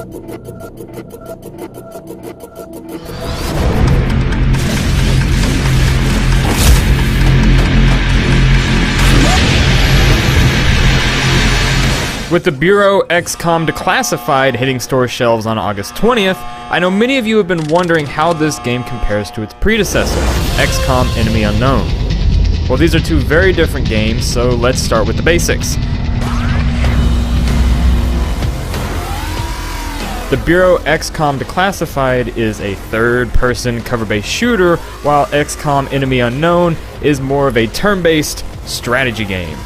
With the Bureau XCOM Declassified hitting store shelves on August 20th, I know many of you have been wondering how this game compares to its predecessor, XCOM Enemy Unknown. Well, these are two very different games, so let's start with the basics. The Bureau XCOM Declassified is a third-person cover-based shooter, while XCOM Enemy Unknown is more of a turn-based strategy game.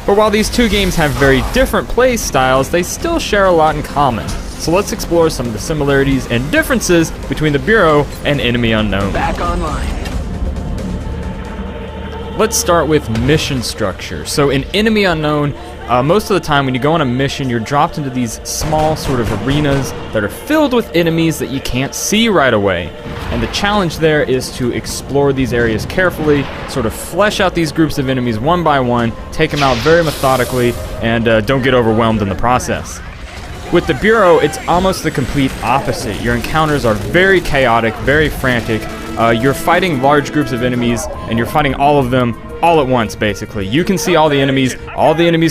But while these two games have very different play styles, they still share a lot in common. So let's explore some of the similarities and differences between the Bureau and Enemy Unknown. Back online. Let's start with mission structure. So in Enemy Unknown, most of the time when you go on a mission, you're dropped into these small sort of arenas that are filled with enemies that you can't see right away. And the challenge there is to explore these areas carefully, sort of flesh out these groups of enemies one by one, take them out very methodically, and don't get overwhelmed in the process. With the Bureau, it's almost the complete opposite. Your encounters are very chaotic, very frantic. You're fighting large groups of enemies, and you're fighting all of them all at once, basically. You can see all the enemies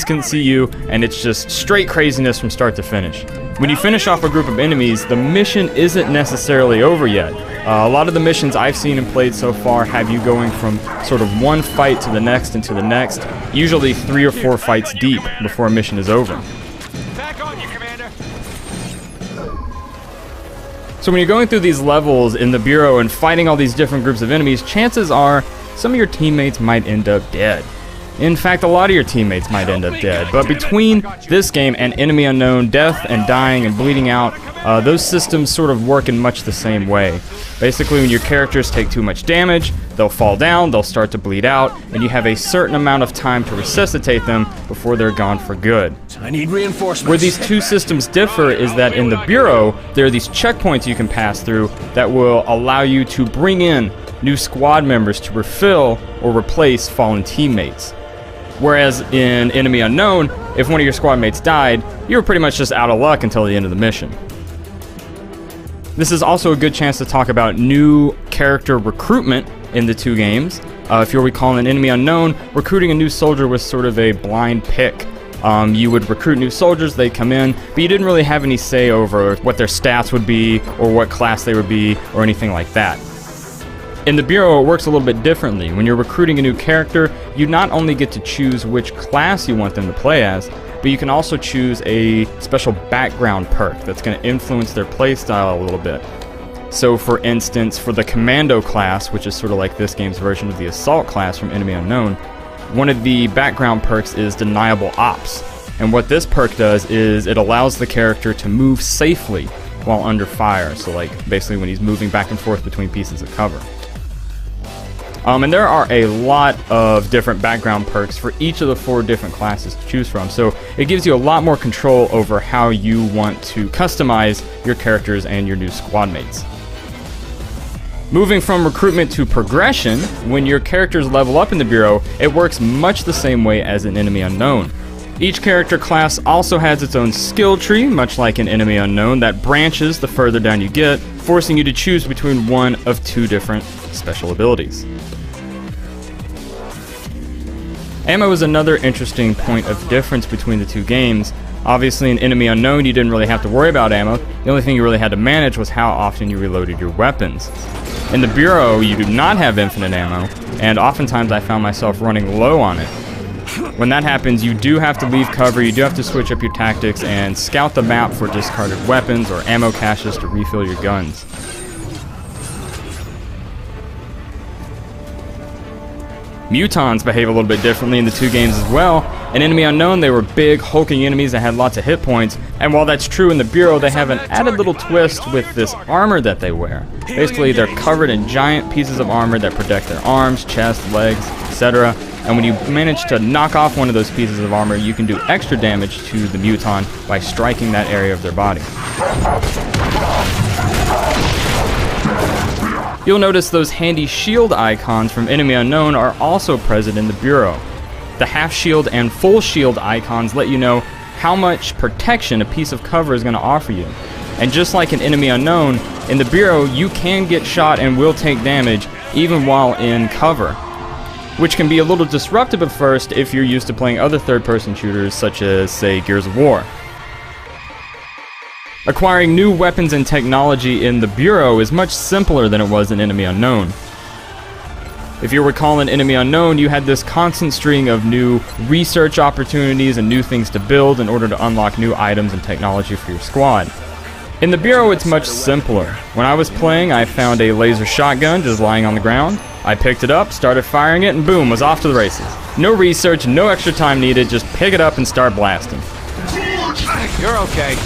can see you, and it's just straight craziness from start to finish. When you finish off a group of enemies, the mission isn't necessarily over yet. A lot of the missions I've seen and played so far have you going from sort of one fight to the next and to the next, usually 3 or 4 fights deep before a mission is over. Back on you, Commander. So when you're going through these levels in the Bureau and fighting all these different groups of enemies, chances are some of your teammates might end up dead. In fact, a lot of your teammates might end up dead. But between this game and Enemy Unknown, death and dying and bleeding out, those systems sort of work in much the same way. Basically, when your characters take too much damage, they'll fall down, they'll start to bleed out, and you have a certain amount of time to resuscitate them before they're gone for good. I need reinforcements. Where these two systems differ is that in the Bureau, there are these checkpoints you can pass through that will allow you to bring in new squad members to refill or replace fallen teammates. Whereas in Enemy Unknown, if one of your squad mates died, you were pretty much just out of luck until the end of the mission. This is also a good chance to talk about new character recruitment in the two games. If you'll recall, in Enemy Unknown, recruiting a new soldier was sort of a blind pick. You would recruit new soldiers, they'd come in, but you didn't really have any say over what their stats would be or what class they would be or anything like that. In the Bureau, it works a little bit differently. When you're recruiting a new character, you not only get to choose which class you want them to play as, but you can also choose a special background perk that's going to influence their playstyle a little bit. So for instance, for the Commando class, which is sort of like this game's version of the Assault class from Enemy Unknown, one of the background perks is Deniable Ops. And what this perk does is it allows the character to move safely while under fire. So like basically when he's moving back and forth between pieces of cover. And there are a lot of different background perks for each of the 4 different classes to choose from, so it gives you a lot more control over how you want to customize your characters and your new squad mates. Moving from recruitment to progression, when your characters level up in the Bureau, it works much the same way as in Enemy Unknown. Each character class also has its own skill tree, much like in Enemy Unknown, that branches the further down you get, forcing you to choose between one of 2 different special abilities. Ammo is another interesting point of difference between the two games. Obviously in Enemy Unknown you didn't really have to worry about ammo. The only thing you really had to manage was how often you reloaded your weapons. In the Bureau you do not have infinite ammo, and oftentimes I found myself running low on it. When that happens, you do have to leave cover, you do have to switch up your tactics and scout the map for discarded weapons or ammo caches to refill your guns. Mutons behave a little bit differently in the two games as well. In Enemy Unknown, they were big, hulking enemies that had lots of hit points, and while that's true in the Bureau, they have an added little twist with this armor that they wear. Basically, they're covered in giant pieces of armor that protect their arms, chest, legs, etc. And when you manage to knock off one of those pieces of armor, you can do extra damage to the Muton by striking that area of their body. You'll notice those handy shield icons from Enemy Unknown are also present in the Bureau. The half shield and full shield icons let you know how much protection a piece of cover is going to offer you. And just like an enemy unknown, in the Bureau you can get shot and will take damage even while in cover, which can be a little disruptive at first if you're used to playing other third-person shooters such as, say, Gears of War. Acquiring new weapons and technology in the Bureau is much simpler than it was in Enemy Unknown. If you recall in Enemy Unknown, you had this constant string of new research opportunities and new things to build in order to unlock new items and technology for your squad. In the Bureau, it's much simpler. When I was playing, I found a laser shotgun just lying on the ground. I picked it up, started firing it, and boom, was off to the races. No research, no extra time needed, just pick it up and start blasting. You're okay.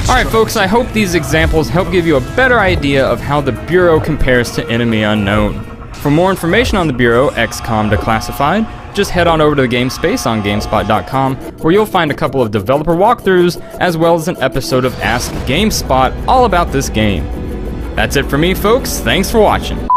Alright folks, I hope these examples help give you a better idea of how the Bureau compares to Enemy Unknown. For more information on the Bureau, XCOM Declassified, just head on over to the game space on GameSpot.com, where you'll find a couple of developer walkthroughs, as well as an episode of Ask GameSpot all about this game. That's it for me folks, thanks for watching.